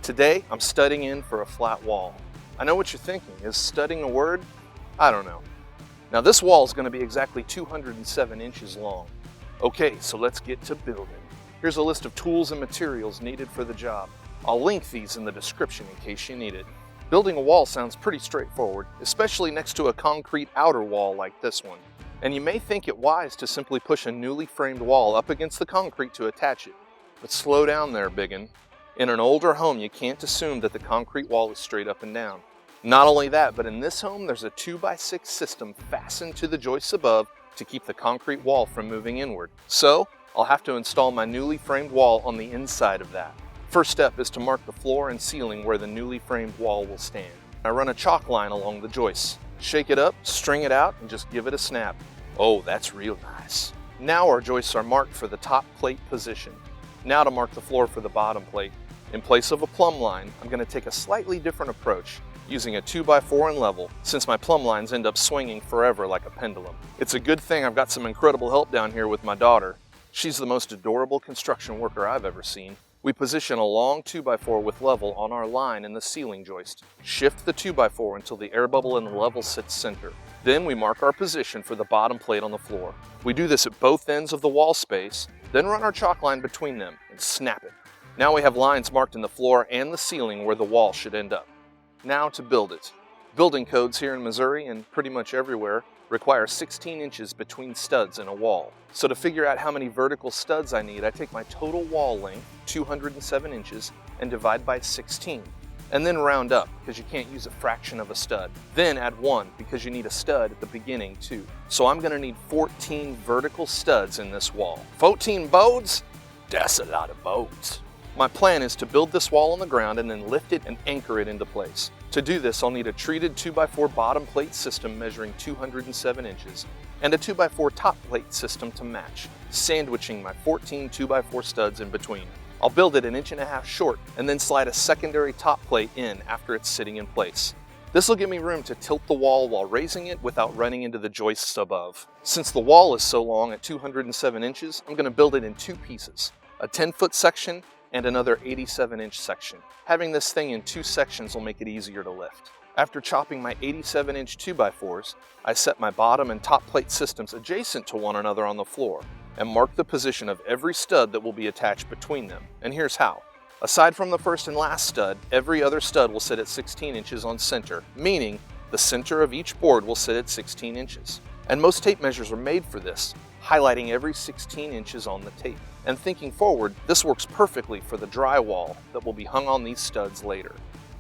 Today, I'm studying in for a flat wall. I know what you're thinking, is studying a word? I don't know. Now this wall is going to be exactly 207 inches long. Okay, so let's get to building. Here's a list of tools and materials needed for the job. I'll link these in the description in case you need it. Building a wall sounds pretty straightforward, especially next to a concrete outer wall like this one. And you may think it wise to simply push a newly framed wall up against the concrete to attach it. But slow down there, biggin'. In an older home, you can't assume that the concrete wall is straight up and down. Not only that, but in this home, there's a 2x6 system fastened to the joists above to keep the concrete wall from moving inward. So, I'll have to install my newly framed wall on the inside of that. First step is to mark the floor and ceiling where the newly framed wall will stand. I run a chalk line along the joists. Shake it up, string it out, and just give it a snap. Oh, that's real nice. Now our joists are marked for the top plate position. Now to mark the floor for the bottom plate. In place of a plumb line, I'm going to take a slightly different approach, using a 2x4 and level, since my plumb lines end up swinging forever like a pendulum. It's a good thing I've got some incredible help down here with my daughter. She's the most adorable construction worker I've ever seen. We position a long 2x4 with level on our line in the ceiling joist. Shift the 2x4 until the air bubble in the level sits center. Then we mark our position for the bottom plate on the floor. We do this at both ends of the wall space, then run our chalk line between them and snap it. Now we have lines marked in the floor and the ceiling where the wall should end up. Now to build it. Building codes here in Missouri and pretty much everywhere require 16 inches between studs in a wall. So to figure out how many vertical studs I need, I take my total wall length, 207 inches, and divide by 16. And then round up, because you can't use a fraction of a stud. Then add 1, because you need a stud at the beginning too. So I'm going to need 14 vertical studs in this wall. 14 boards? That's a lot of boards. My plan is to build this wall on the ground and then lift it and anchor it into place. To do this, I'll need a treated 2x4 bottom plate system measuring 207 inches and a 2x4 top plate system to match, sandwiching my 14 2x4 studs in between. I'll build it 1.5 inches short and then slide a secondary top plate in after it's sitting in place. This will give me room to tilt the wall while raising it without running into the joists above. Since the wall is so long at 207 inches, I'm going to build it in 2 pieces, a 10-foot section and another 87-inch section. Having this thing in 2 sections will make it easier to lift. After chopping my 87-inch 2x4s, I set my bottom and top plate systems adjacent to one another on the floor and mark the position of every stud that will be attached between them. And here's how. Aside from the first and last stud, every other stud will sit at 16 inches on center, meaning the center of each board will sit at 16 inches. And most tape measures are made for this, highlighting every 16 inches on the tape. And thinking forward, this works perfectly for the drywall that will be hung on these studs later.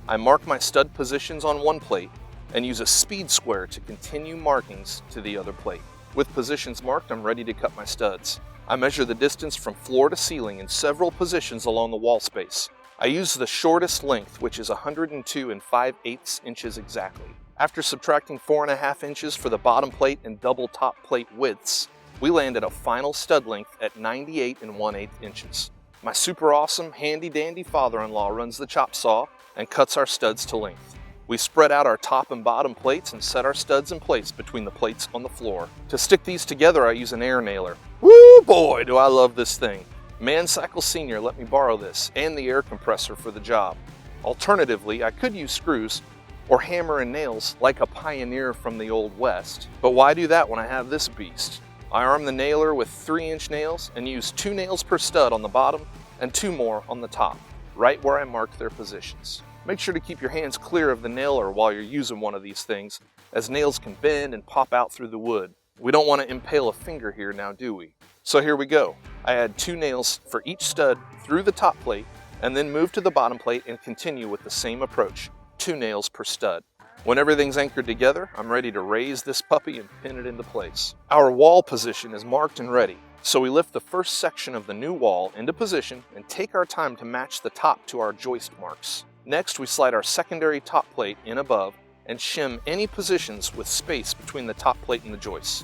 I mark my stud positions on one plate and use a speed square to continue markings to the other plate. With positions marked, I'm ready to cut my studs. I measure the distance from floor to ceiling in several positions along the wall space. I use the shortest length, which is 102 5/8 inches exactly. After subtracting 4.5 inches for the bottom plate and double top plate widths, we land at a final stud length at 98 1/8 inches. My super awesome, handy-dandy father-in-law runs the chop saw and cuts our studs to length. We spread out our top and bottom plates and set our studs in place between the plates on the floor. To stick these together, I use an air nailer. Woo boy, do I love this thing. Mancycle Senior let me borrow this and the air compressor for the job. Alternatively, I could use screws or hammer and nails like a pioneer from the Old West. But why do that when I have this beast? I arm the nailer with 3-inch nails and use 2 nails per stud on the bottom and 2 more on the top, right where I marked their positions. Make sure to keep your hands clear of the nailer while you're using one of these things, as nails can bend and pop out through the wood. We don't want to impale a finger here now, do we? So here we go. I add 2 nails for each stud through the top plate and then move to the bottom plate and continue with the same approach, 2 nails per stud. When everything's anchored together, I'm ready to raise this puppy and pin it into place. Our wall position is marked and ready, so we lift the first section of the new wall into position and take our time to match the top to our joist marks. Next, we slide our secondary top plate in above and shim any positions with space between the top plate and the joists.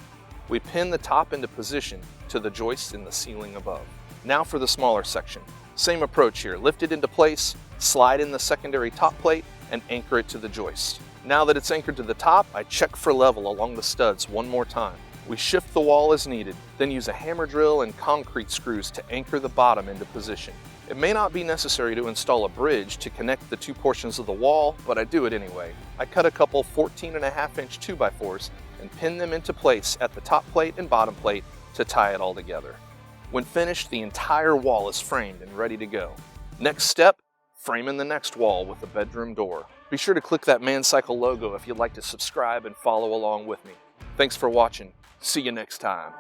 We pin the top into position to the joists in the ceiling above. Now for the smaller section. Same approach here, lift it into place, slide in the secondary top plate, and anchor it to the joist. Now that it's anchored to the top, I check for level along the studs one more time. We shift the wall as needed, then use a hammer drill and concrete screws to anchor the bottom into position. It may not be necessary to install a bridge to connect the two portions of the wall, but I do it anyway. I cut a couple 14.5-inch 2x4s and pin them into place at the top plate and bottom plate to tie it all together. When finished, the entire wall is framed and ready to go. Next step, framing the next wall with a bedroom door. Be sure to click that Mancycle logo if you'd like to subscribe and follow along with me. Thanks for watching. See you next time.